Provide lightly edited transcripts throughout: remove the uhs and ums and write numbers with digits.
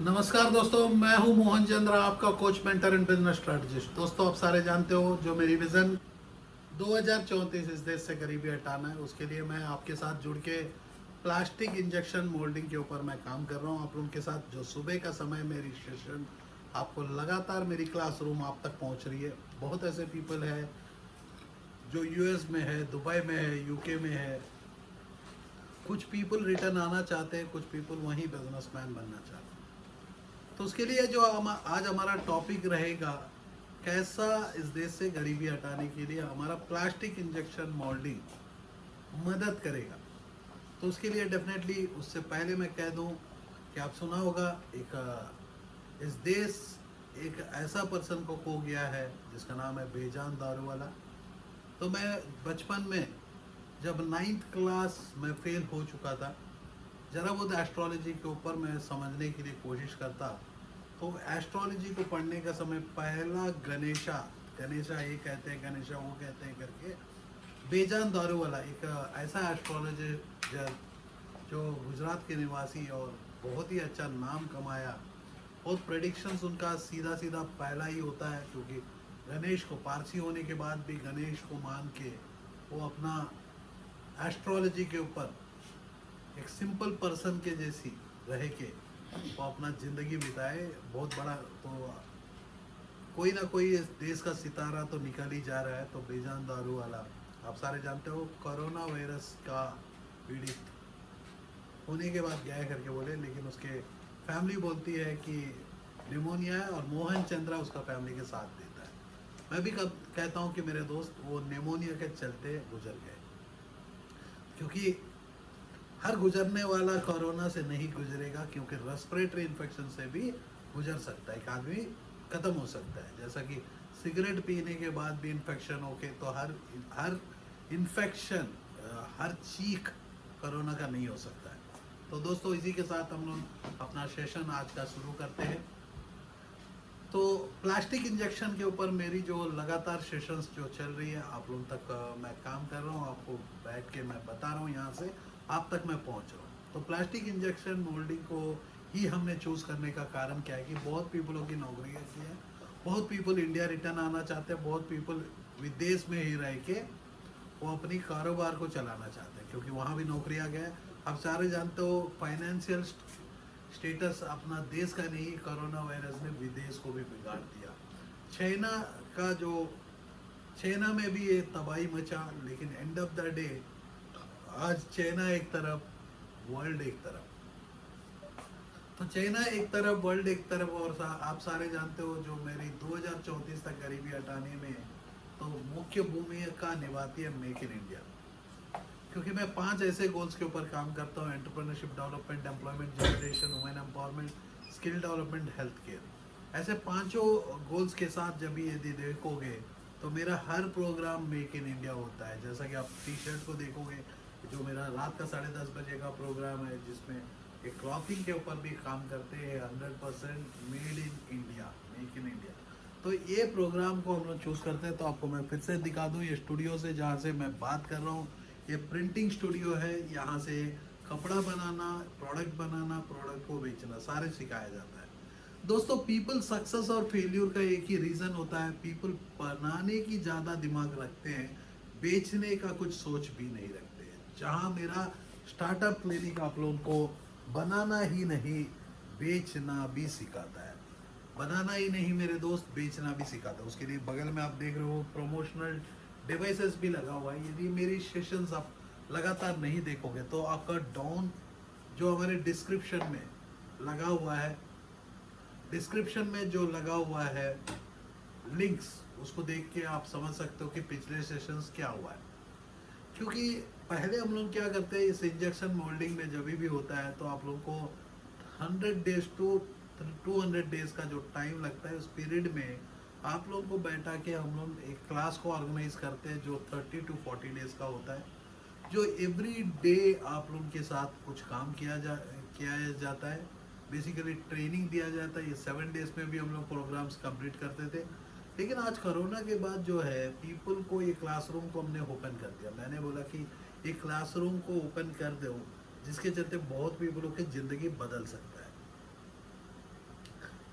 नमस्कार दोस्तों, मैं हूं मोहन चंद्र, आपका coach mentor and business strategist. दोस्तों, आप सारे जानते हो जो मेरी विजन 2034 इस देश से गरीबी हटाना है, उसके लिए मैं आपके साथ जुड़ के प्लास्टिक इंजेक्शन मोल्डिंग के ऊपर मैं काम कर रहा हूं। आप लोगों के साथ जो सुबह का समय मेरी सेशन आपको लगातार मेरी क्लासरूम आप तक पहुंच रही है। बहुत ऐसे पीपल है जो यूएस में है, दुबई में है, यूके में है। कुछ पीपल रिटर्न आना चाहते हैं, कुछ पीपल वहीं बिजनेसमैन बनना चाहते हैं। तो उसके लिए जो आज हमारा टॉपिक रहेगा, कैसा इस देश से गरीबी हटाने के लिए हमारा प्लास्टिक इंजेक्शन मोल्डिंग मदद करेगा। तो उसके लिए डेफिनेटली, उससे पहले मैं कह दूं कि आप सुना होगा इस देश एक ऐसा पर्सन को खो गया है जिसका नाम है बेजान दारू वाला। तो मैं बचपन में जब 9th क्लास में फेल हो चुका था, जरा वो एस्ट्रोलॉजी के ऊपर मैं समझने के लिए कोशिश करता। तो एस्ट्रोलॉजी को पढ़ने का समय पहला गणेशा गणेशा ये कहते हैं, गणेशा वो कहते हैं करके बेजान दारू वाला एक ऐसा एस्ट्रोलॉजर जो गुजरात के निवासी और बहुत ही अच्छा नाम कमाया। बहुत प्रेडिक्शंस उनका सीधा सीधा पहला ही होता है, क्योंकि गणेश को पारसी होने के बाद भी गणेश को मान के वो अपना एस्ट्रोलॉजी के ऊपर एक सिंपल पर्सन के जैसी रह के वो अपना ज़िंदगी बिताए। बहुत बड़ा, तो कोई ना कोई इस देश का सितारा तो निकल ही जा रहा है। तो बेजान दारू वाला, आप सारे जानते हो, कोरोना वायरस का पीड़ित होने के बाद गया करके बोले, लेकिन उसके फैमिली बोलती है कि निमोनिया है और मोहन चंद्रा उसका फैमिली के साथ देता है। मैं भी कहता हूँ कि मेरे दोस्त वो निमोनिया के चलते गुजर गए, क्योंकि हर गुजरने वाला कोरोना से नहीं गुजरेगा, क्योंकि रेस्पिरेटरी इन्फेक्शन से भी गुजर सकता है। एक आदमी खत्म हो सकता है, जैसा कि सिगरेट पीने के बाद भी इन्फेक्शन होके, तो हर हर इन्फेक्शन, हर चीख कोरोना का नहीं हो सकता है। तो दोस्तों, इसी के साथ हम लोग अपना सेशन आज का शुरू करते हैं। तो प्लास्टिक इंजेक्शन के ऊपर मेरी जो लगातार सेशंस जो चल रही है, आप लोगों तक मैं काम कर रहा हूँ, आपको बैठ के मैं बता रहा हूँ, यहाँ से आप तक मैं पहुँच रहा हूँ। तो प्लास्टिक इंजेक्शन मोल्डिंग को ही हमने चूज़ करने का कारण क्या है कि बहुत पीपलों की नौकरी ऐसी है, बहुत पीपल इंडिया रिटर्न आना चाहते हैं, बहुत पीपल विदेश में ही रह के वो अपनी कारोबार को चलाना चाहते हैं, क्योंकि वहाँ भी नौकरी आ गया है। आप सारे जानते हो, फाइनेंशियल स्टेटस अपना देश का नहीं, कोरोना वायरस ने विदेश को भी बिगाड़ दिया। चाइना का जो चाइना में भी ये तबाही मचा, लेकिन एंड ऑफ द डे आज चाइना एक तरफ, वर्ल्ड एक तरफ। तो चाइना एक तरफ, वर्ल्ड एक तरफ, और आप सारे जानते हो जो मेरी 2034 तक गरीबी हटाने में तो मुख्य भूमिका निभाती है मेक इन इंडिया। क्योंकि मैं 5 ऐसे गोल्स के ऊपर काम करता हूँ: entrepreneurship development, employment generation, women empowerment, skill development, health care. ऐसे पांचों गोल्स के साथ जब यदि देखोगे तो मेरा हर प्रोग्राम मेक इन इंडिया होता है। जैसा कि आप टी शर्ट को देखोगे, जो मेरा रात का 10:30 बजे का प्रोग्राम है, जिसमें एक क्लॉथिंग के ऊपर भी काम करते हैं, 100% made in India, make in India. तो ये प्रोग्राम को हम लोग चूज़ करते हैं। तो आपको मैं फिर से दिखा दूँ, ये स्टूडियो से जहाँ से मैं बात कर रहा हूँ, ये प्रिंटिंग स्टूडियो है। यहाँ से कपड़ा बनाना, प्रोडक्ट को बेचना सारे सिखाया जाता है। दोस्तों, पीपल सक्सेस और फेल्यूर का एक ही रीज़न होता है, पीपल बनाने की ज़्यादा दिमाग रखते हैं, बेचने का कुछ सोच भी नहीं रखते हैं। जहाँ मेरा स्टार्टअप क्लिनिक आप लोगों को बनाना ही नहीं, बेचना भी सिखाता है। बनाना ही नहीं मेरे दोस्त, बेचना भी सिखाता है। उसके लिए बगल में आप देख रहे हो प्रमोशनल डिवाइसेस भी लगा हुआ है। यदि मेरी सेशंस आप लगातार नहीं देखोगे तो आपका डाउन जो हमारे डिस्क्रिप्शन में लगा हुआ है, डिस्क्रिप्शन में जो लगा हुआ है लिंक्स, उसको देख के आप समझ सकते हो कि पिछले सेशंस क्या हुआ है। क्योंकि पहले हम लोग क्या करते हैं, इस इंजेक्शन मोल्डिंग में जब भी होता है तो आप लोग को 100 डेज टू 200 डेज का जो टाइम लगता है, उस पीरियड में आप लोग को बैठा के हम लोग एक क्लास को ऑर्गेनाइज करते हैं, जो 30 to 40 डेज का होता है, जो एवरी डे आप लोग के साथ कुछ काम किया जाता है। बेसिकली ट्रेनिंग दिया जाता है। ये 7 डेज में भी हम लोग प्रोग्राम्स कंप्लीट करते थे। लेकिन आज कोरोना के बाद जो है, पीपल को ये क्लासरूम को हमने ओपन कर दिया। मैंने बोला कि ये क्लासरूम को ओपन कर दो, जिसके चलते बहुत पीपलों की ज़िंदगी बदल सकता है।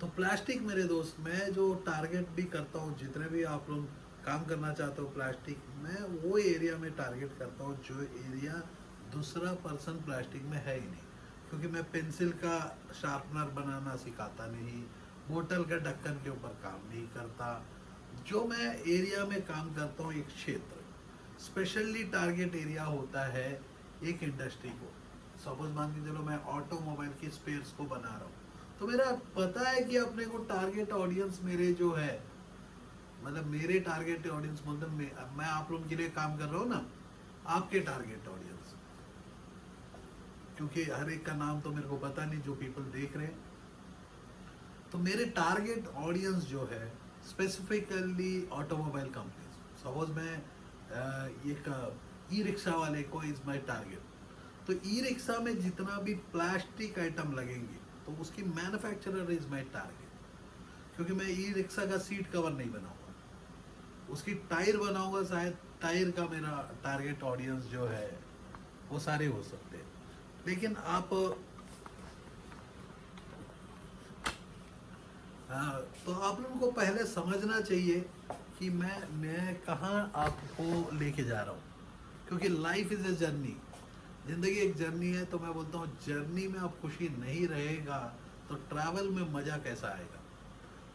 तो प्लास्टिक मेरे दोस्त, मैं जो टारगेट भी करता हूँ, जितने भी आप लोग काम करना चाहते हो प्लास्टिक, मैं वो एरिया में टारगेट करता हूँ जो एरिया दूसरा पर्सन प्लास्टिक में है ही नहीं। क्योंकि मैं पेंसिल का शार्पनर बनाना सिखाता नहीं, बोतल का ढक्कन के ऊपर काम नहीं करता। जो मैं एरिया में काम करता हूँ, एक क्षेत्र स्पेशली टारगेट एरिया होता है एक इंडस्ट्री को। सपोज मान के चलो मैं ऑटोमोबाइल की स्पेयर्स को बना रहा हूँ, तो मेरा पता है कि अपने को टारगेट ऑडियंस मेरे जो है, मतलब मेरे टारगेट ऑडियंस मतलब मैं आप लोगों के लिए काम कर रहा हूँ ना, आपके टारगेट ऑडियंस, क्योंकि हर एक का नाम तो मेरे को पता नहीं जो पीपल देख रहे हैं। तो मेरे टारगेट ऑडियंस जो है स्पेसिफिकली ऑटोमोबाइल कंपनीज। सपोज मैं एक ई रिक्शा वाले को इज माय टारगेट, तो ई रिक्शा में जितना भी प्लास्टिक आइटम लगेंगे तो उसकी मैन्युफैक्चरर इज माय टारगेट। क्योंकि मैं ई रिक्शा का सीट कवर नहीं बनाऊंगा, उसकी टायर बनाऊंगा। शायद टायर का मेरा टारगेट ऑडियंस जो है वो सारे हो सकते हैं। लेकिन आप हाँ, तो आप लोगों को पहले समझना चाहिए कि मैं कहाँ आपको लेके जा रहा हूँ। क्योंकि लाइफ इज ए जर्नी, जिंदगी एक जर्नी है। तो मैं बोलता हूँ जर्नी में आप खुशी नहीं रहेगा तो ट्रैवल में मजा कैसा आएगा।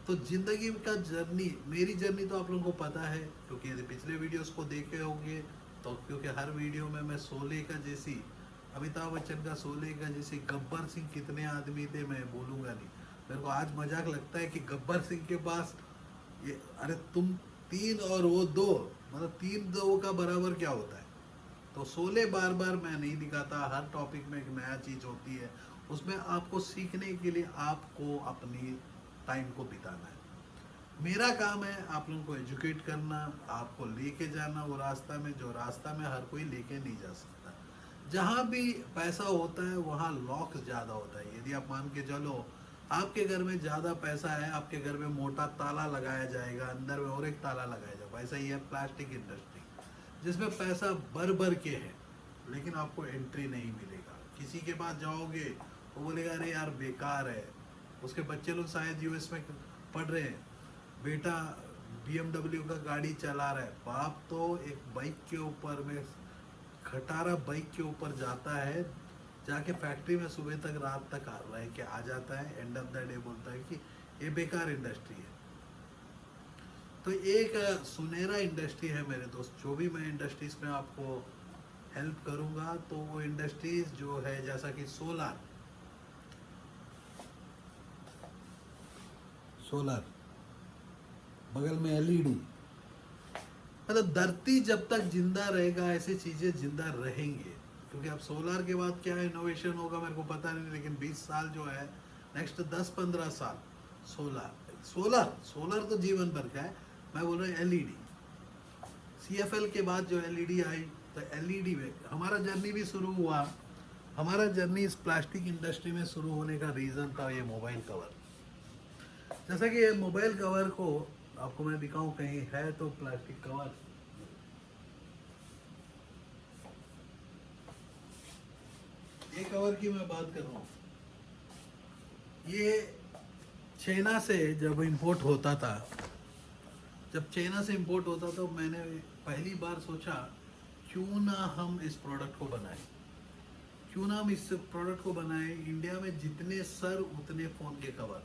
तो जिंदगी का जर्नी, मेरी जर्नी तो आप लोगों को पता है क्योंकि यदि पिछले वीडियोस को देखे होंगे तो, क्योंकि हर वीडियो में मैं शोले का जैसी, अमिताभ बच्चन का शोले का जैसी, गब्बर सिंह कितने आदमी थे मैं बोलूँगा नहीं। मेरे को आज मजाक लगता है कि गब्बर सिंह के पास ये, अरे तुम तीन और वो दो, मतलब तीन दो का बराबर क्या होता है। तो शोले बार बार मैं नहीं दिखाता, हर टॉपिक में एक नया चीज़ होती है, उसमें आपको सीखने के लिए आपको अपनी टाइम को बिताना है। मेरा काम है आप लोगों को एजुकेट करना, आपको लेके जाना वो रास्ता में जो रास्ता में हर कोई लेके नहीं जा सकता। जहाँ भी पैसा होता है वहाँ लॉक ज़्यादा होता है। यदि आप मान के चलो आपके घर में ज़्यादा पैसा है, आपके घर में मोटा ताला लगाया जाएगा, अंदर में और एक ताला लगाया जाएगा। वैसा ही है प्लास्टिक इंडस्ट्री, जिसमें पैसा भर भर के है लेकिन आपको एंट्री नहीं मिलेगा। किसी के पास जाओगे वो बोलेगा अरे यार बेकार है। उसके बच्चे लोग शायद यूएस में पढ़ रहे हैं, बेटा BMW का गाड़ी चला रहा है, बाप तो एक बाइक के ऊपर में, खटारा बाइक के ऊपर जाता है, जाके फैक्ट्री में सुबह तक रात तक आ रहा है कि आ जाता है, एंड ऑफ द डे बोलता है कि ये बेकार इंडस्ट्री है। तो एक सुनहरा इंडस्ट्री है मेरे दोस्त। जो भी मैं इंडस्ट्रीज में आपको हेल्प करूंगा तो वो इंडस्ट्रीज जो है जैसा कि सोलर, सोलर बगल में LED, मतलब धरती जब तक जिंदा रहेगा ऐसी चीजें जिंदा रहेंगे। क्योंकि अब सोलर के बाद क्या इनोवेशन होगा मेरे को पता नहीं, लेकिन 20 साल जो है, नेक्स्ट 10-15 साल सोलर, सोलर सोलर तो जीवन भर का है। मैं बोल रहा हूँ LED, CFL के बाद जो LED आई, तो LED में हमारा जर्नी भी शुरू हुआ। हमारा जर्नी इस प्लास्टिक इंडस्ट्री में शुरू होने का रीज़न था ये मोबाइल कवर। जैसा कि ये मोबाइल कवर को आपको मैं दिखाऊं, कहीं है तो प्लास्टिक कवर, ये कवर की मैं बात कर रहा हूँ। ये चाइना से जब इंपोर्ट होता था, जब चाइना से इंपोर्ट होता तो मैंने पहली बार सोचा क्यों ना हम इस प्रोडक्ट को बनाएं, क्यों ना हम इस प्रोडक्ट को बनाएं। इंडिया में जितने सर उतने फ़ोन के कवर,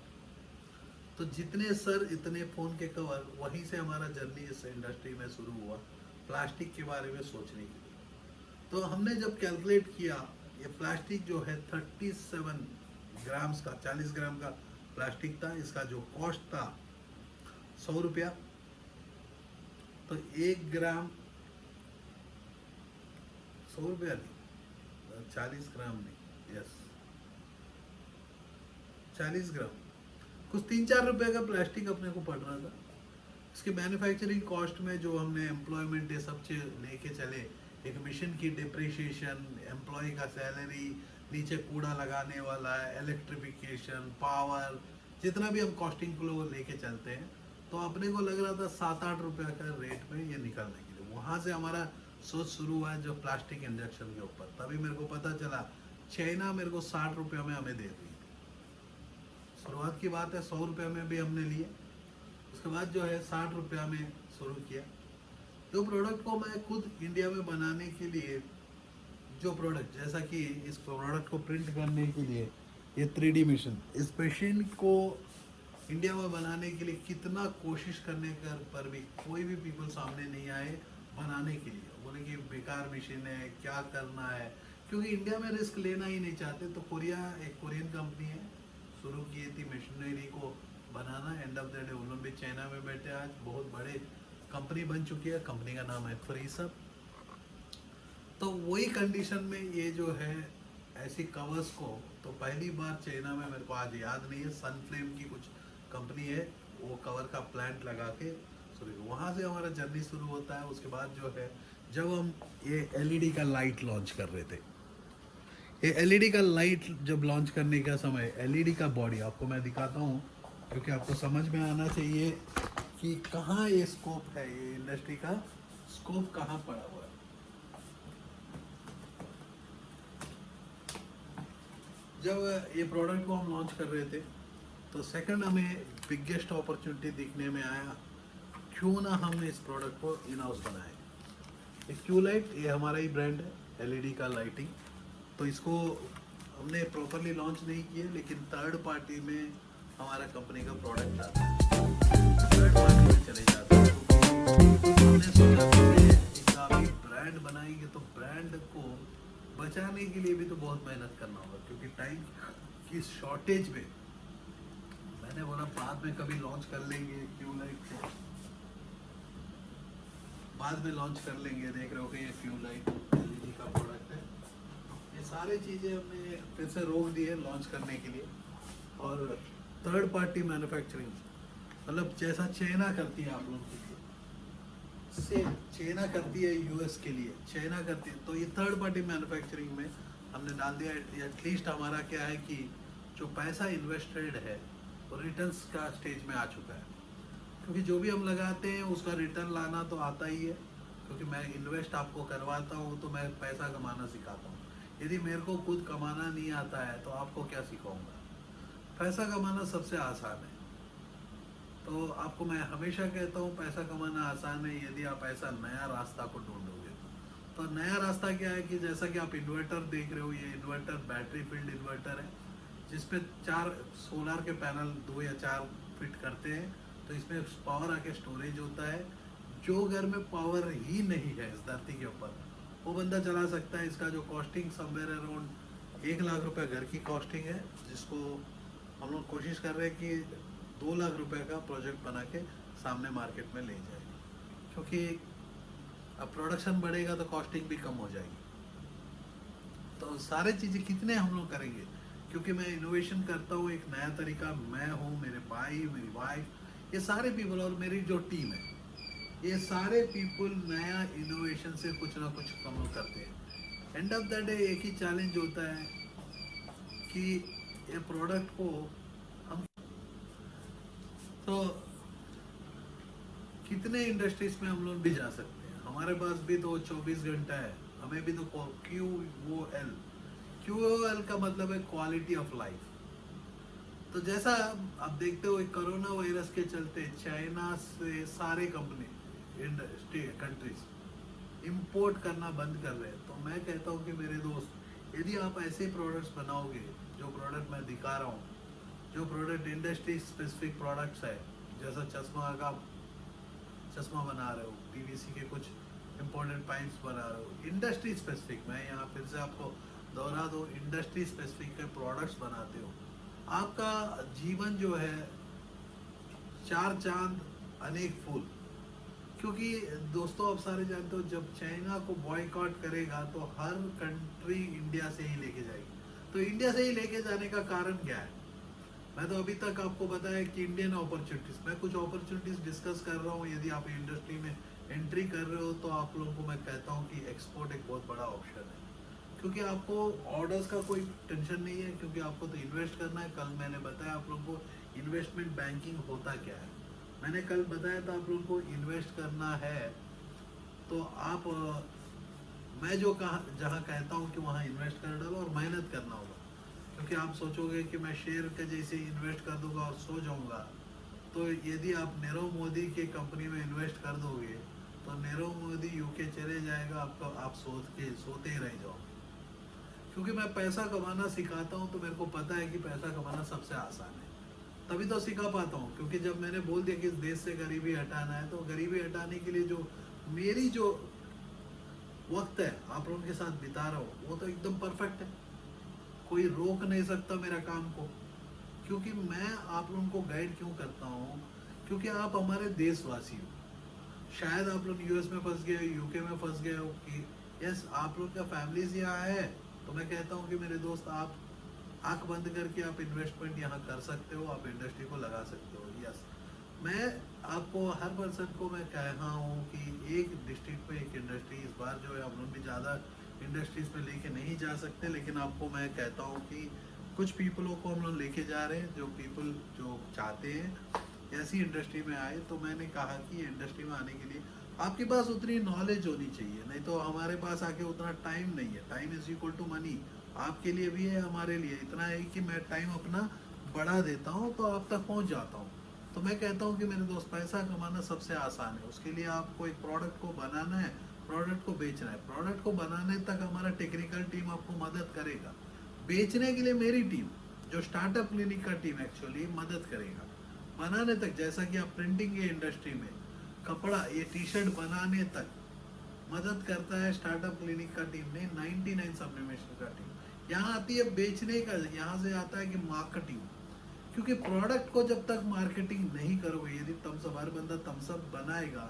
तो जितने सर इतने फ़ोन के कवर, वहीं से हमारा जर्नी इस इंडस्ट्री में शुरू हुआ प्लास्टिक के बारे में सोचने के लिए। तो हमने जब कैलकुलेट किया, ये प्लास्टिक जो है 37 ग्राम्स का, 40 ग्राम का प्लास्टिक था। इसका जो कॉस्ट था 100 रुपया। तो 1 ग्राम 100 रुपया नहीं, 40 ग्राम नहीं, यस 40 ग्राम, कुछ 3-4 रुपए का प्लास्टिक अपने को पड़ रहा था। इसकी मैन्युफैक्चरिंग कॉस्ट में जो हमने एम्प्लॉयमेंट ये सब चीज लेके चले, एक मिशन की डिप्रिशिएशन, एम्प्लॉय का सैलरी, नीचे कूड़ा लगाने वाला है, इलेक्ट्रिफिकेशन, पावर, जितना भी हम कॉस्टिंग को लेके चलते हैं, तो अपने को लग रहा था 7-8 रुपये का रेट में ये निकलने के लिए। वहाँ से हमारा सोच शुरू हुआ है जो प्लास्टिक इंजेक्शन के ऊपर। तभी मेरे को पता चला चाइना मेरे को 60 रुपये में हमें दे रही थी, शुरुआत की बात है, 100 रुपये में भी हमने लिए। उसके बाद जो है 60 रुपया में शुरू किया। जो प्रोडक्ट को मैं खुद इंडिया में बनाने के लिए, जो प्रोडक्ट, जैसा कि इस प्रोडक्ट को प्रिंट करने के लिए ये 3D मशीन, इस मशीन को इंडिया में बनाने के लिए कितना कोशिश करने पर भी कोई भी पीपल सामने नहीं आए बनाने के लिए। बोले कि बेकार मशीन है, क्या करना है, क्योंकि इंडिया में रिस्क लेना ही नहीं चाहते। तो एक कोरियन कंपनी है, शुरू की थी मशीनरी को बनाना। एंड ऑफ द डे उन लोग भी चाइना में बैठे, आज बहुत बड़े कंपनी बन चुकी है। कंपनी का नाम है फ्रीसअप। तो वही कंडीशन में ये जो है ऐसी कवर्स को, तो पहली बार चाइना में, मेरे को आज याद नहीं है, सनफ्लेम की कुछ कंपनी है, वो कवर का प्लांट लगा के शुरू, वहाँ से हमारा जर्नी शुरू होता है। उसके बाद जो है जब हम ये एलईडी का लाइट लॉन्च कर रहे थे, ये एलईडी का लाइट जब लॉन्च करने का समय, एलईडी का बॉडी आपको मैं दिखाता हूँ, क्योंकि आपको समझ में आना चाहिए कि कहाँ ये स्कोप है, ये इंडस्ट्री का स्कोप कहाँ पड़ा हुआ है। जब ये प्रोडक्ट को हम लॉन्च कर रहे थे, तो सेकंड हमें बिगेस्ट अपॉर्चुनिटी दिखने में आया, क्यों ना हम इस प्रोडक्ट को इन हाउस बनाएं। ये क्यू लाइट, ये हमारा ही ब्रांड है, एलईडी का लाइटिंग। तो इसको हमने प्रॉपरली लॉन्च नहीं किया, लेकिन थर्ड पार्टी में हमारा कंपनी का प्रोडक्ट आता है, थर्ड पार्टी में चले जाते हैं। क्योंकि हमने सोचा कि अभी ब्रांड बनाएंगे तो ब्रांड को बचाने के लिए भी तो बहुत मेहनत करना होगा, क्योंकि टाइम की शॉर्टेज में मैंने बोला बाद में कभी लॉन्च कर लेंगे, क्यू लाइट को बाद में लॉन्च कर लेंगे। देख रहे हो कि ये क्यू लाइट एलईडी का प्रोडक्ट है। ये सारी चीज़ें हमने फिर से रोक दी है लॉन्च करने के लिए। और थर्ड पार्टी मैन्युफैक्चरिंग, मतलब जैसा चाइना करती है आप लोग के लिए, से चाइना करती है यूएस के लिए, चाइना करती है, तो ये थर्ड पार्टी मैन्युफैक्चरिंग में हमने डाल दिया। एटलीस्ट हमारा क्या है कि जो पैसा इन्वेस्टेड है वो रिटर्न्स का स्टेज में आ चुका है, क्योंकि जो भी हम लगाते हैं उसका रिटर्न लाना तो आता ही है। क्योंकि मैं इन्वेस्ट आपको करवाता हूँ तो मैं पैसा कमाना सिखाता हूँ। यदि मेरे को खुद कमाना नहीं आता है तो आपको क्या सिखाऊंगा। पैसा कमाना सबसे आसान है। तो आपको मैं हमेशा कहता हूँ पैसा कमाना आसान है यदि आप ऐसा नया रास्ता को ढूंढोगे। तो नया रास्ता क्या है कि जैसा कि आप इन्वर्टर देख रहे हो, ये इन्वर्टर बैटरी फील्ड इन्वर्टर है, जिसपे 4 सोलर के पैनल 2 या 4 फिट करते हैं। तो इसमें पावर आके स्टोरेज होता है। जो घर में पावर ही नहीं है इस धरती के ऊपर, वो बंदा चला सकता है। इसका जो कॉस्टिंग समवेयर अराउंड 1 लाख रुपए घर की कॉस्टिंग है, जिसको हम लोग कोशिश कर रहे हैं कि 2 लाख रुपए का प्रोजेक्ट बना के सामने मार्केट में ले जाए, क्योंकि अब प्रोडक्शन बढ़ेगा तो कॉस्टिंग भी कम हो जाएगी। तो सारे चीज़ें कितने हम लोग करेंगे, क्योंकि मैं इनोवेशन करता हूँ एक नया तरीका। मैं हूँ, मेरे भाई, मेरी वाइफ, ये सारे पीपल और मेरी जो टीम है, ये सारे पीपल नया इनोवेशन से कुछ ना कुछ हम लोग करते हैं। एंड ऑफ द डे एक ही चैलेंज होता है कि ये प्रोडक्ट को हम, तो कितने इंडस्ट्रीज में हम लोग भी जा सकते हैं। हमारे पास भी तो 24 घंटा है, हमें भी तो QOL, QOL का मतलब है क्वालिटी ऑफ लाइफ। तो जैसा आप देखते हो कोरोना वायरस के चलते चाइना से सारे कंपनी कंट्रीज इंपोर्ट करना बंद कर रहे हैं। तो मैं कहता हूँ कि मेरे दोस्त, यदि आप ऐसे प्रोडक्ट्स बनाओगे, जो प्रोडक्ट मैं दिखा रहा हूँ, जो प्रोडक्ट इंडस्ट्री स्पेसिफिक प्रोडक्ट्स है, जैसा चश्मा बना रहे हो, पीवीसी के कुछ इम्पोर्टेंट पाइप्स बना रहे हो, इंडस्ट्री स्पेसिफिक, मैं यहाँ फिर से आपको दोहरा दो, इंडस्ट्री स्पेसिफिक के प्रोडक्ट्स बनाते हो, आपका जीवन जो है 4 चांद अनेक फूल। क्योंकि दोस्तों आप सारे जानते हो, जब चाइना को बॉयकॉट करेगा तो हर कंट्री इंडिया से ही लेके जाएगी। तो इंडिया से ही लेके जाने का कारण क्या है? मैं तो अभी तक आपको बताया कि इंडियन अपॉर्चुनिटीज, मैं कुछ अपॉर्चुनिटीज डिस्कस कर रहा हूँ। यदि आप इंडस्ट्री में एंट्री कर रहे हो तो आप लोगों को मैं कहता हूँ कि एक्सपोर्ट एक बहुत बड़ा ऑप्शन है, क्योंकि आपको ऑर्डर्स का कोई टेंशन नहीं है, क्योंकि आपको तो इन्वेस्ट करना है। कल मैंने बताया आप लोगों को इन्वेस्टमेंट बैंकिंग होता क्या है, मैंने कल बताया था आप लोगों को इन्वेस्ट करना है तो आप मैं जो कहा जहाँ कहता हूँ कि वहाँ इन्वेस्ट कर डालो और मेहनत करना होगा। क्योंकि आप सोचोगे कि मैं शेयर के जैसे इन्वेस्ट कर दूंगा और सो जाऊंगा, तो यदि आप नीरव मोदी की कंपनी में इन्वेस्ट कर दोगे तो नीरव मोदी यूके चले जाएगा, आपका आप सोते ही रह जाओगे। क्योंकि मैं पैसा कमाना सिखाता हूँ तो मेरे को पता है कि पैसा कमाना सबसे आसान है, तभी तो सिखा पाता हूँ। क्योंकि जब मैंने बोल दिया कि इस देश से गरीबी हटाना है, तो गरीबी हटाने के लिए जो मेरी जो वक्त है आप लोगों के साथ बिता रहा हूँ वो तो एकदम परफेक्ट है। कोई रोक नहीं सकता मेरा काम को, क्योंकि मैं आप लोगों को गाइड क्यों करता हूँ, क्योंकि आप हमारे देशवासी हो। शायद आप लोग यूएस में फंस गए, यूके में फंस गए हो कि यस आप लोग का फैमिलीज यहाँ है, तो मैं कहता हूँ कि मेरे दोस्त आप आंख बंद करके आप इन्वेस्टमेंट यहाँ कर सकते हो, आप इंडस्ट्री को लगा सकते हो। यस, मैं आपको हर पर्सन को मैं कह रहा हूँ कि एक डिस्ट्रिक्ट में एक इंडस्ट्री, इस बार जो है हम लोग भी ज़्यादा इंडस्ट्रीज में लेके नहीं जा सकते, लेकिन आपको मैं कहता हूँ कि कुछ पीपलों को हम लोग लेके जा रहे हैं, जो पीपल जो चाहते हैं ऐसी इंडस्ट्री में आए। तो मैंने कहा कि इंडस्ट्री में आने के लिए आपके पास उतनी नॉलेज होनी चाहिए, नहीं तो हमारे पास आके उतना टाइम नहीं है। Time is equal to money, आपके लिए भी है हमारे लिए। इतना है कि मैं टाइम अपना बढ़ा देता हूँ तो आप तक पहुँच जाता हूँ। तो मैं कहता हूँ कि मेरे दोस्त पैसा कमाना सबसे आसान है। उसके लिए आपको एक प्रोडक्ट को बनाना है, प्रोडक्ट को बेचना है। प्रोडक्ट को बनाने तक हमारा टेक्निकल टीम आपको मदद करेगा, बेचने के लिए मेरी टीम जो स्टार्टअप क्लिनिक का टीम एक्चुअली मदद करेगा। बनाने तक, जैसा कि आप प्रिंटिंग के इंडस्ट्री में कपड़ा ये टी शर्ट बनाने तक मदद करता है स्टार्टअप क्लिनिक का टीम ने, 99 सब्लिमेशन का टीम। यहाँ आती है बेचने का, यहाँ से आता है कि मार्केटिंग। क्योंकि प्रोडक्ट को जब तक मार्केटिंग नहीं करोगे, यदि थम्सअप हर बंदा थम्सअप बनाएगा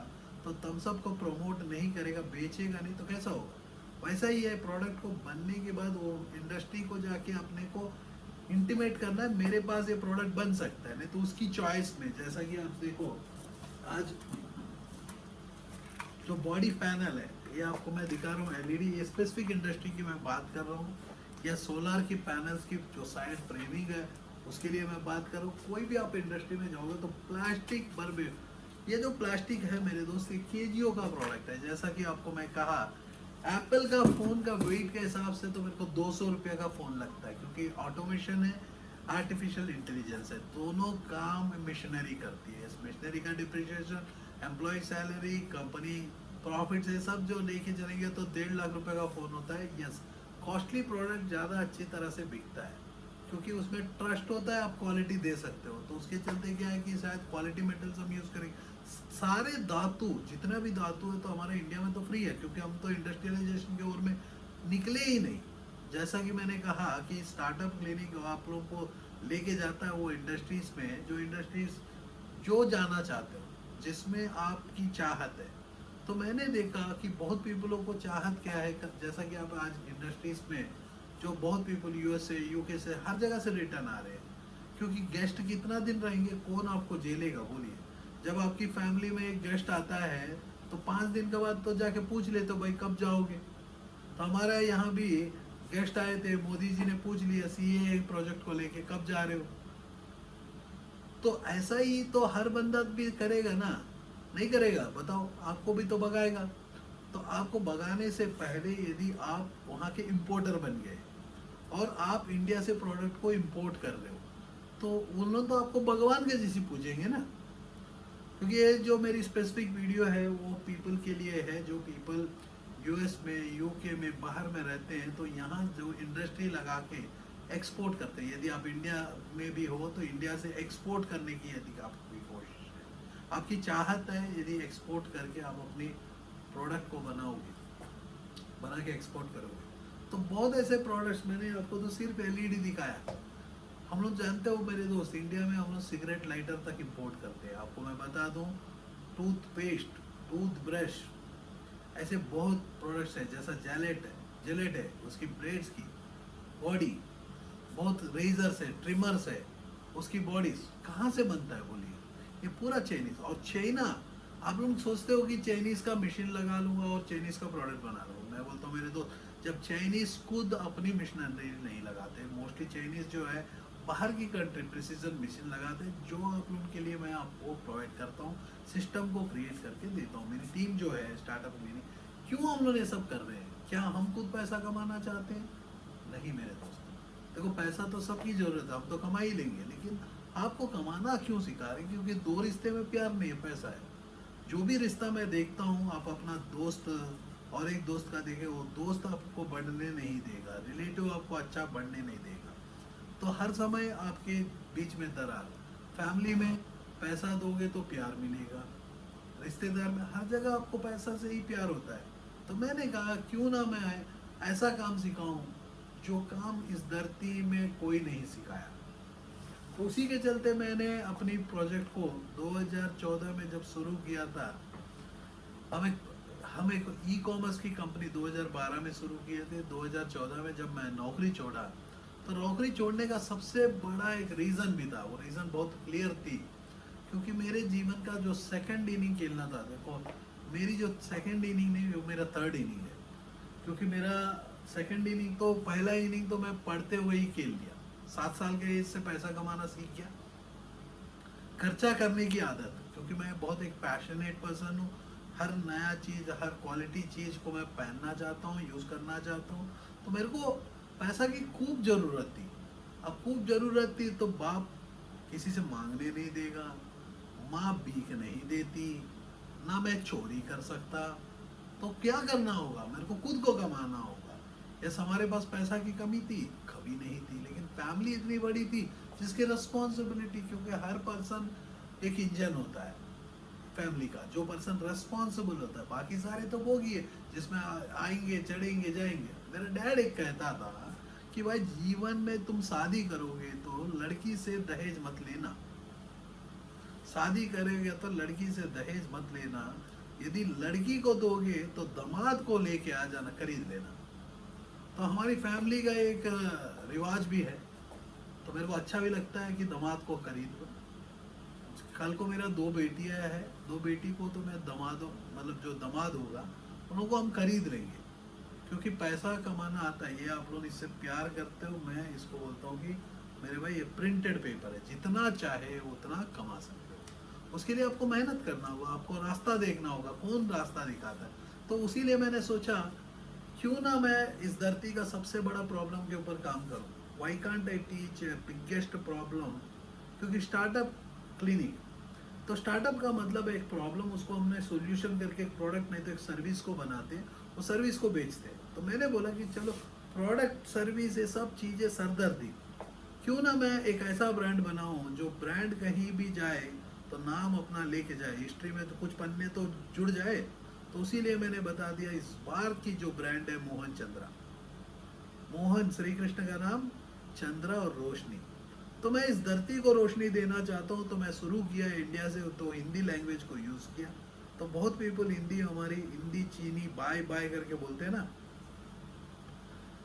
तो थम्सअप को प्रमोट नहीं करेगा, बेचेगा नहीं, तो कैसा होगा। वैसा ही है, प्रोडक्ट को बनने के बाद वो इंडस्ट्री को जाके अपने को इंटीमेट करना है मेरे पास ये प्रोडक्ट बन सकता है, नहीं तो उसकी चॉइस में। जैसा कि आप देखो आज जो बॉडी पैनल है, ये आपको मैं दिखा रहा हूँ एलईडी, ये स्पेसिफिक इंडस्ट्री की मैं बात कर रहा हूँ, या सोलार की पैनल्स की जो साइड फ्रेमिंग है उसके लिए मैं बात कर रहा हूँ। कोई भी आप इंडस्ट्री में जाओगे तो प्लास्टिक बर्बे, ये जो प्लास्टिक है मेरे दोस्त ये केजीओ का प्रोडक्ट है। जैसा कि आपको मैं कहा, एप्पल का फ़ोन का वेट के हिसाब से तो मेरे को 200 रुपये का फ़ोन लगता है, क्योंकि ऑटोमेशन है, आर्टिफिशियल इंटेलिजेंस है, दोनों काम मशीनरी करती है। इस मशीनरी का depreciation, employee salary, company profit से सब जो लेके चलेंगे तो 1.5 लाख रुपए का फ़ोन होता है। यस, कॉस्टली प्रोडक्ट ज़्यादा अच्छी तरह से बिकता है, क्योंकि उसमें ट्रस्ट होता है, आप क्वालिटी दे सकते हो। तो उसके चलते क्या है कि शायद क्वालिटी मेटल्स हम यूज़ करेंगे। सारे धातु, जितना भी धातु है तो हमारे इंडिया में तो फ्री है, क्योंकि हम तो इंडस्ट्रियलाइजेशन की ओर में निकले ही नहीं। जैसा कि मैंने कहा कि स्टार्टअप क्लिनिक आप लोगों को लेके जाता है वो इंडस्ट्रीज में, जो इंडस्ट्रीज जो जाना चाहते हो, जिसमें आपकी चाहत है। तो मैंने देखा कि बहुत पीपलों को चाहत क्या है, जैसा कि आप आज इंडस्ट्रीज में जो बहुत पीपल यूएस से, यूके से, हर जगह से रिटर्न आ रहे हैं। क्योंकि गेस्ट कितना दिन रहेंगे, कौन आपको झेलेगा बोलिए। जब आपकी फैमिली में एक गेस्ट आता है तो 5 दिन के बाद तो जाके पूछ लेते हो भाई कब जाओगे। तो हमारे यहाँ भी गेस्ट आए थे, मोदी जी ने पूछ लिया सीए प्रोजेक्ट को लेके कब जा रहे हो। तो ऐसा ही तो हर बंदा भी करेगा ना, नहीं करेगा बताओ, आपको भी तो भगाएगा। तो आपको भगाने से पहले यदि आप वहाँ के इम्पोर्टर बन गए और आप इंडिया से प्रोडक्ट को इम्पोर्ट कर रहे हो, तो उन लोग तो आपको भगवान के जैसी पूछेंगे ना। क्योंकि ये जो मेरी स्पेसिफिक वीडियो है वो पीपल के लिए है, जो पीपल यूएस में, यूके में, बाहर में रहते हैं, तो यहाँ जो इंडस्ट्री लगा के एक्सपोर्ट करते हैं। यदि आप इंडिया में भी हो तो इंडिया से एक्सपोर्ट करने की यदि आपकी कोशिश है, आपकी चाहत है, यदि एक्सपोर्ट करके आप अपनी प्रोडक्ट को बनाओगे, बना के एक्सपोर्ट करोगे, तो बहुत ऐसे प्रोडक्ट्स, मैंने आपको तो सिर्फ एलईडी दिखाया। हम लोग जानते हो मेरे दोस्त, इंडिया में हम लोग सिगरेट लाइटर तक इंपोर्ट करते हैं। आपको मैं बता दूं, टूथपेस्ट, टूथ ब्रश, ऐसे बहुत प्रोडक्ट्स हैं, जैसा जेलेट है, उसकी ब्लेड्स की बॉडी, बहुत रेजर्स है, ट्रिमर्स है, उसकी बॉडीज कहाँ से बनता है बोलिए, ये पूरा चाइनीज। और चाइना, आप लोग सोचते हो कि चाइनीज का मशीन लगा लूंगा और चाइनीज का प्रोडक्ट बना लूंगा। मैं बोलता हूँ मेरे दोस्त, जब चाइनीज खुद अपनी मशीनरी नहीं लगाते, मोस्टली चाइनीज जो है बाहर की कंट्री प्रिसीजन मशीन लगाते हैं, जो आप लोगों के लिए मैं आपको प्रोवाइड करता हूँ, सिस्टम को क्रिएट करके देता हूँ। मेरी टीम जो है स्टार्टअप क्लिनिक, क्यों हम लोग ये सब कर रहे हैं, क्या हम खुद पैसा कमाना चाहते हैं? नहीं मेरे दोस्त, देखो पैसा तो सबकी जरूरत है, हम तो कमा ही लेंगे, लेकिन आपको कमाना क्यों सिखा रहे हैं? क्योंकि दो रिश्ते में प्यार नहीं है, पैसा है। जो भी रिश्ता मैं देखता हूँ, आप अपना दोस्त और एक दोस्त का देखें, वो दोस्त आपको बढ़ने नहीं देगा, रिलेटिव आपको अच्छा बढ़ने नहीं देगा। तो हर समय आपके बीच में दरार। फैमिली में पैसा दोगे तो प्यार मिलेगा, रिश्तेदार में हर जगह आपको पैसा से ही प्यार होता है। तो मैंने कहा क्यों ना मैं ऐसा काम सिखाऊं जो काम इस धरती में कोई नहीं सिखाया। तो उसी के चलते मैंने अपनी प्रोजेक्ट को 2014 में जब शुरू किया था, हम एक हम एक ई कॉमर्स की कंपनी 2012 में शुरू किए थे। 2014 में जब मैं नौकरी छोड़ा, तो नौकरी छोड़ने का सबसे बड़ा एक रीज़न भी था, वो रीज़न बहुत क्लियर थी। क्योंकि मेरे जीवन का जो सेकंड इनिंग खेलना था, देखो मेरी जो सेकंड इनिंग नहीं, वो मेरा थर्ड इनिंग है। क्योंकि मेरा सेकंड इनिंग, तो पहला इनिंग तो मैं पढ़ते हुए ही खेल लिया। 7 साल के एज से पैसा कमाना सीख गया, खर्चा करने की आदत, क्योंकि मैं बहुत एक पैशनेट पर्सन हूँ। हर नया चीज़, हर क्वालिटी चीज़ को मैं पहनना चाहता हूँ, यूज़ करना चाहता हूँ। तो मेरे को पैसा की खूब ज़रूरत थी। अब खूब ज़रूरत थी तो बाप किसी से मांगने नहीं देगा, माँ भीख नहीं देती, ना मैं चोरी कर सकता। तो क्या करना होगा? मेरे को खुद को कमाना होगा। यस, हमारे पास पैसा की कमी थी, कभी नहीं थी, लेकिन फैमिली इतनी बड़ी थी जिसकी रिस्पॉन्सिबिलिटी, क्योंकि हर पर्सन एक इंजन होता है फैमिली का, जो पर्सन रेस्पॉन्सिबल होता है, बाकी सारे तो बोगी है जिसमें आएंगे चढ़ेंगे जाएंगे। मेरा डैड एक कहता था कि भाई जीवन में तुम शादी करोगे तो लड़की से दहेज मत लेना, शादी करेंगे तो लड़की से दहेज मत लेना, यदि लड़की को दोगे तो दामाद को लेके आ जाना, खरीद लेना। तो हमारी फैमिली का एक रिवाज भी है, तो मेरे को अच्छा भी लगता है कि दामाद को खरीद लो। कल को मेरा 2 बेटियां हैं, 2 बेटी को तो मैं दामादों, मतलब जो दामाद होगा उन लोगों को हम खरीद लेंगे। क्योंकि पैसा कमाना आता है, ये आप लोग इससे प्यार करते हो। मैं इसको बोलता हूँ कि मेरे भाई ये प्रिंटेड पेपर है, जितना चाहे उतना कमा सकते हो। उसके लिए आपको मेहनत करना होगा, आपको रास्ता देखना होगा, कौन रास्ता दिखाता है। तो उसीलिए मैंने सोचा क्यों ना मैं इस धरती का सबसे बड़ा प्रॉब्लम के ऊपर काम करूं। Why can't I teach biggest problem? क्योंकि स्टार्टअप क्लिनिक, तो स्टार्टअप का मतलब है एक प्रॉब्लम, उसको हमने सॉल्यूशन करके एक प्रोडक्ट नहीं तो एक सर्विस को बनाते हैं, वो सर्विस को बेचते हैं। तो मैंने बोला कि चलो प्रोडक्ट सर्विस ये सब चीज़ें सरदर्दी, क्यों ना मैं एक ऐसा ब्रांड बनाऊं जो ब्रांड कहीं भी जाए तो नाम अपना लेके जाए, हिस्ट्री में तो कुछ पन्ने तो जुड़ जाए। तो इसीलिए मैंने बता दिया इस बार की जो ब्रांड है मोहन चंद्रा। मोहन श्री कृष्ण का नाम, चंद्रा और रोशनी। तो मैं इस धरती को रोशनी देना चाहता हूँ। तो मैं शुरू किया इंडिया से, तो हिंदी लैंग्वेज को यूज़ किया। तो बहुत पीपल हिंदी, हमारी हिंदी चीनी बाय बाय करके बोलते हैं ना,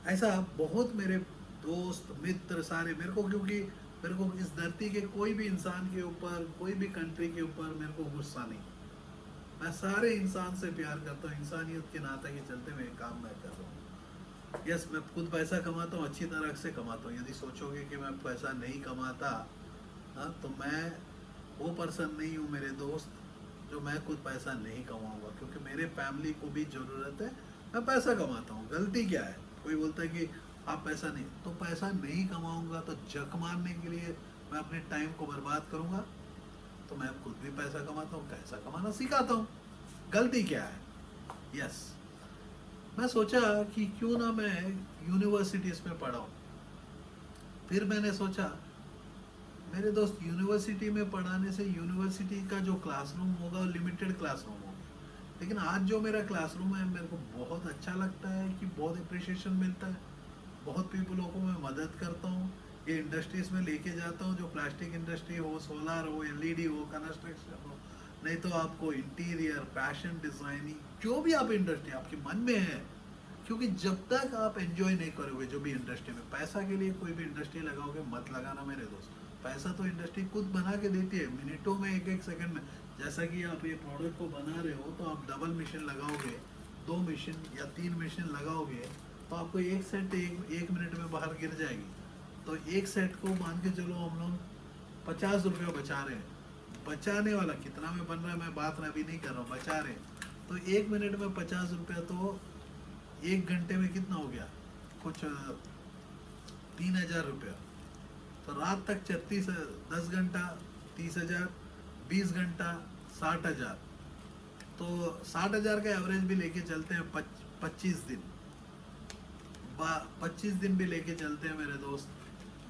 ऐसा बहुत मेरे दोस्त मित्र सारे मेरे को, क्योंकि मेरे को इस धरती के कोई भी इंसान के ऊपर, कोई भी कंट्री के ऊपर मेरे को गुस्सा नहीं। मैं सारे इंसान से प्यार करता हूँ, इंसानियत के नाते के चलते मैं काम मैं कर रहा हूँ। यस, मैं खुद पैसा कमाता हूँ, अच्छी तरह से कमाता हूँ। यदि सोचोगे कि मैं पैसा नहीं कमाता, हाँ, तो मैं वो पर्सन नहीं हूँ मेरे दोस्त, जो मैं खुद पैसा नहीं कमाऊंगा। क्योंकि मेरे फैमिली को भी ज़रूरत है, मैं पैसा कमाता हूँ। गलती क्या है? कोई बोलता है कि आप पैसा नहीं, तो पैसा नहीं कमाऊंगा तो जक मारने के लिए मैं अपने टाइम को बर्बाद करूंगा? तो मैं खुद भी पैसा कमाता हूँ, पैसा कमाना सिखाता हूँ। गलती क्या है? यस, मैं सोचा कि क्यों ना मैं यूनिवर्सिटीज़ में पढ़ाऊँ। फिर मैंने सोचा मेरे दोस्त, यूनिवर्सिटी में पढ़ाने से यूनिवर्सिटी का जो क्लासरूम होगा वो लिमिटेड क्लासरूम होगा। लेकिन आज जो मेरा क्लासरूम है, मेरे को बहुत अच्छा लगता है कि बहुत अप्रिशिएशन मिलता है। बहुत पीपलों को मैं मदद करता हूँ, ये इंडस्ट्रीज़ में लेके जाता हूँ, जो प्लास्टिक इंडस्ट्री हो, सोलर हो, एलईडी हो, कंस्ट्रक्शन हो, नहीं तो आपको इंटीरियर, फैशन डिज़ाइनिंग, जो भी आप इंडस्ट्री आपके मन में है। क्योंकि जब तक आप एंजॉय नहीं करोगे जो भी इंडस्ट्री में, पैसा के लिए कोई भी इंडस्ट्री लगाओगे मत लगाना मेरे दोस्त। पैसा तो इंडस्ट्री खुद बना के देती है, मिनटों में, एक एक सेकंड में। जैसा कि आप ये प्रोडक्ट को बना रहे हो, तो आप डबल मशीन लगाओगे, 2 मशीन या 3 मशीन लगाओगे, तो आपको एक सेट एक मिनट में बाहर गिर जाएगी। तो एक सेट को मान के चलो हम लोग 50 रुपये बचा रहे हैं। बचाने वाला कितना में बन रहा है मैं बात अभी नहीं कर रहा हूँ, बचा रहे हैं। तो 1 मिनट में 50 रुपया, तो 1 घंटे में कितना हो गया? कुछ 3,000 रुपया। तो रात तक 36, 10 घंटा 30,000, 20 घंटा 60,000। तो 60,000 का एवरेज भी लेके चलते हैं 25 दिन, 25 दिन भी लेके चलते हैं मेरे दोस्त,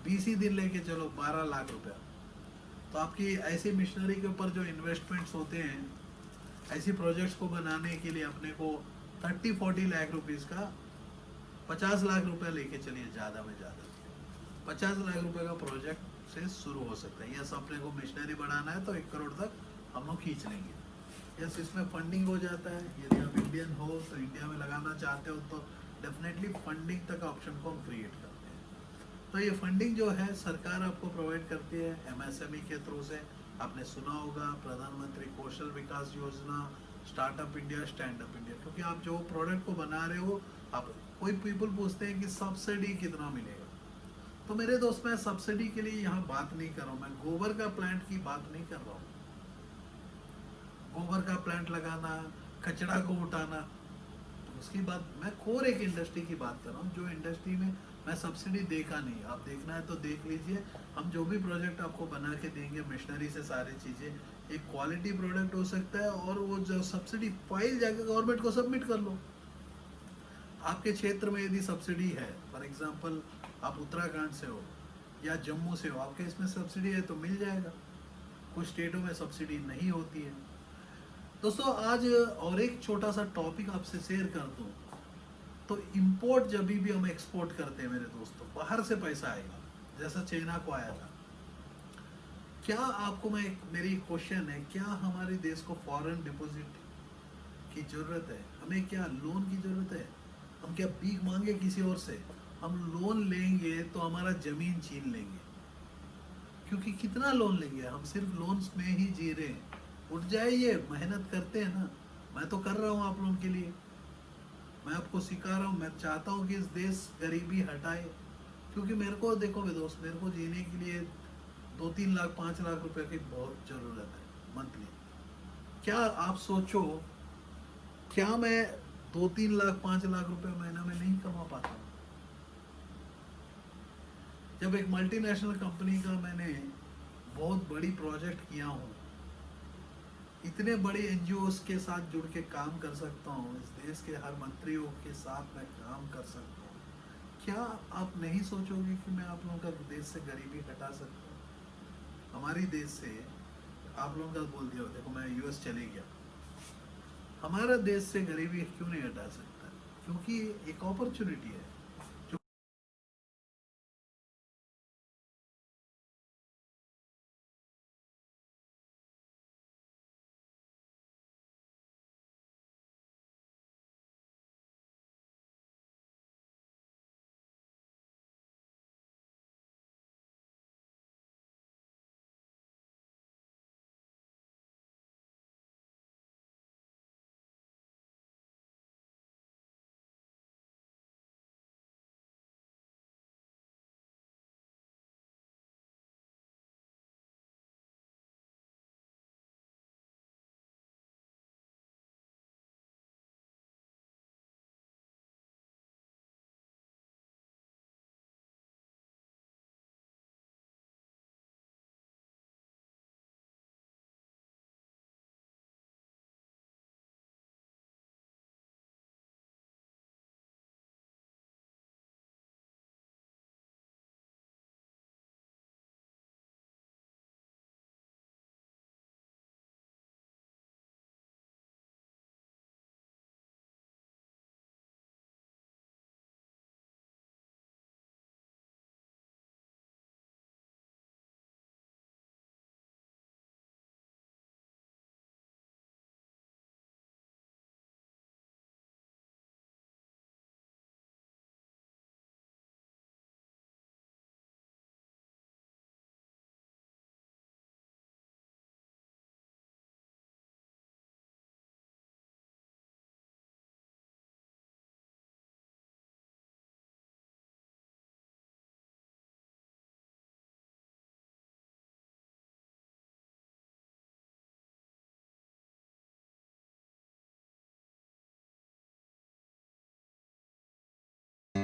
20 ही दिन लेके चलो 12 लाख रुपया। तो आपकी ऐसी मिशनरी के ऊपर जो इन्वेस्टमेंट्स होते हैं, ऐसी प्रोजेक्ट्स को बनाने के लिए अपने को 30-40 लाख रुपीज़ का 50 लाख रुपया लेके चलिए, ज़्यादा में ज़्यादा 50 लाख रुपए का प्रोजेक्ट से शुरू हो सकता है। यस, अपने को मिशनरी बढ़ाना है तो 1 करोड़ तक हम लोग खींच लेंगे। यस, इसमें फंडिंग हो जाता है। यदि आप इंडियन हो तो इंडिया में लगाना चाहते हो तो डेफिनेटली फंडिंग तक ऑप्शन को हम क्रिएट करते हैं। तो ये फंडिंग जो है सरकार आपको प्रोवाइड करती है एमएसएमई के थ्रू से। आपने सुना होगा प्रधानमंत्री कौशल विकास योजना, startup India, stand up India. क्योंकि आप जो प्रोडक्ट को बना रहे हो, आप कोई पीपल पूछते हैं कि सब्सिडी कितना मिलेगा। तो मेरे दोस्त, मैं सब्सिडी के लिए यहाँ बात नहीं कर रहा हूँ, मैं गोबर का प्लांट की बात नहीं कर रहा हूँ। गोबर का प्लांट लगाना, कचरा को उठाना, तो उसकी बात, मैं कोर एक इंडस्ट्री की बात कर रहा हूँ जो इंडस्ट्री में मैं सब्सिडी देखा नहीं। आप देखना है तो देख लीजिए। हम जो भी प्रोजेक्ट आपको बना के देंगे मशीनरी से, सारी चीज़ें एक क्वालिटी प्रोडक्ट हो सकता है, और वो जो सब्सिडी फाइल जाके गवर्नमेंट को सबमिट कर लो। आपके क्षेत्र में यदि सब्सिडी है, फॉर एग्जांपल आप उत्तराखंड से हो या जम्मू से हो, आपके इसमें सब्सिडी है तो मिल जाएगा। कुछ स्टेटों में सब्सिडी नहीं होती है। दोस्तों, आज और एक छोटा सा टॉपिक आपसे शेयर कर दूं, तो इंपोर्ट जब भी हम एक्सपोर्ट करते हैं मेरे दोस्तों, बाहर से पैसा आएगा, जैसा चाइना को आया था। क्या आपको, मेरी क्वेश्चन है, क्या हमारे देश को फॉरेन डिपॉजिट की जरूरत है? हमें क्या लोन की जरूरत है? हम क्या भीख मांगे किसी और से? हम लोन लेंगे तो हमारा जमीन छीन लेंगे। क्योंकि कितना लोन लेंगे, हम सिर्फ लोन्स में ही जी रहे हैं। उठ जाइए, मेहनत करते हैं ना। मैं तो कर रहा हूँ आप लोगों के लिए, मैं आपको सिखा रहा हूँ। मैं चाहता हूँ कि इस देश गरीबी हटाए। क्योंकि मेरे को देखो मेरे दोस्त, मेरे को जीने के लिए 2-3 लाख 5 लाख रुपए की बहुत जरूरत है मंथली। क्या आप सोचो, क्या मैं 2-3 लाख 5 लाख रुपए महीना में नहीं कमा पाता हूँ? जब एक मल्टीनेशनल कंपनी का मैंने बहुत बड़ी प्रोजेक्ट किया हूँ, इतने बड़े एनजीओ के साथ जुड़ के काम कर सकता हूँ, इस देश के हर मंत्रियों के साथ मैं काम कर सकता हूँ, क्या आप नहीं सोचोगे कि मैं आप लोगों का देश से गरीबी हटा सकता हूँ? हमारी देश से आप लोगों का बोल दिया, देखो मैं यूएस चले गया, हमारा देश से गरीबी क्यों नहीं हटा सकता? क्योंकि एक अपॉर्चुनिटी है।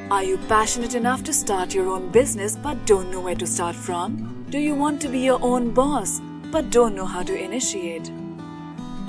Are you passionate enough to start your own business but don't know where to start from? Do you want to be your own boss but don't know how to initiate?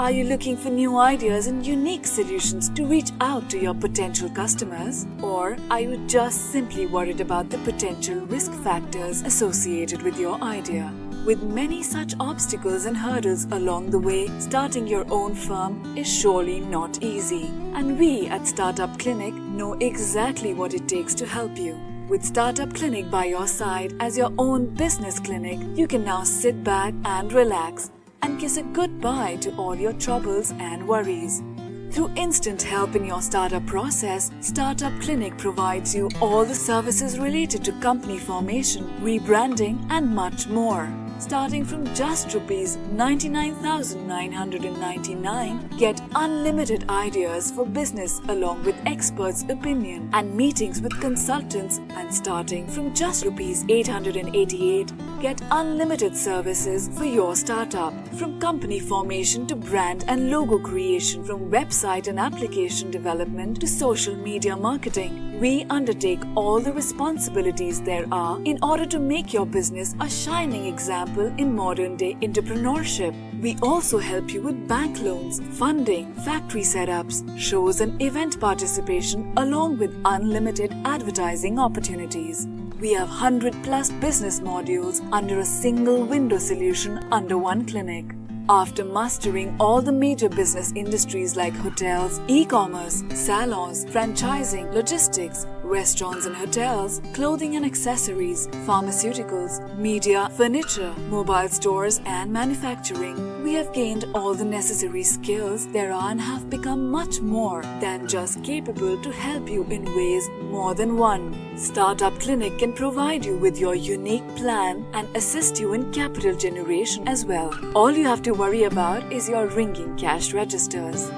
Are you looking for new ideas and unique solutions to reach out to your potential customers? Or are you just simply worried about the potential risk factors associated with your idea? With many such obstacles and hurdles along the way, starting your own firm is surely not easy. And we at Startup Clinic know exactly what it takes to help you. With Startup Clinic by your side as your own business clinic, you can now sit back and relax and kiss a goodbye to all your troubles and worries. Through instant help in your startup process, Startup Clinic provides you all the services related to company formation, rebranding and much more. Starting from just Rs 99,999, get unlimited ideas for business along with experts' opinion and meetings with consultants, and starting from just Rs 888, get unlimited services for your startup. From company formation to brand and logo creation, from website and application development to social media marketing, we undertake all the responsibilities there are in order to make your business a shining example in modern-day entrepreneurship. We also help you with bank loans, funding, factory setups, shows and event participation along with unlimited advertising opportunities. We have 100+ business modules under a single window solution under one clinic. After mastering all the major business industries like hotels, e-commerce, salons, franchising, logistics, restaurants and hotels, clothing and accessories, pharmaceuticals, media, furniture, mobile stores and manufacturing, we have gained all the necessary skills there are and have become much more than just capable to help you in ways more than one. Startup Clinic can provide you with your unique plan and assist you in capital generation as well. All you have to worry about is your ringing cash registers.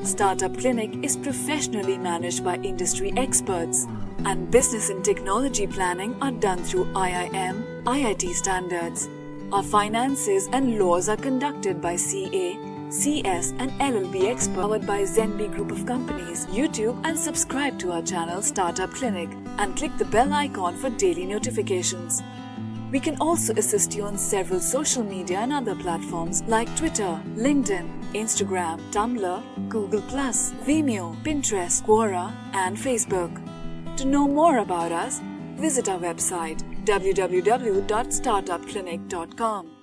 Startup Clinic is professionally managed by industry experts, and business and technology planning are done through IIM, IIT standards. Our finances and laws are conducted by CA, CS and LLB experts, powered by Zenby Group of Companies. YouTube and subscribe to our channel Startup Clinic and click the bell icon for daily notifications. We can also assist you on several social media and other platforms like Twitter, LinkedIn, Instagram, Tumblr, Google+, Vimeo, Pinterest, Quora and Facebook. To know more about us, visit our website www.startupclinic.com.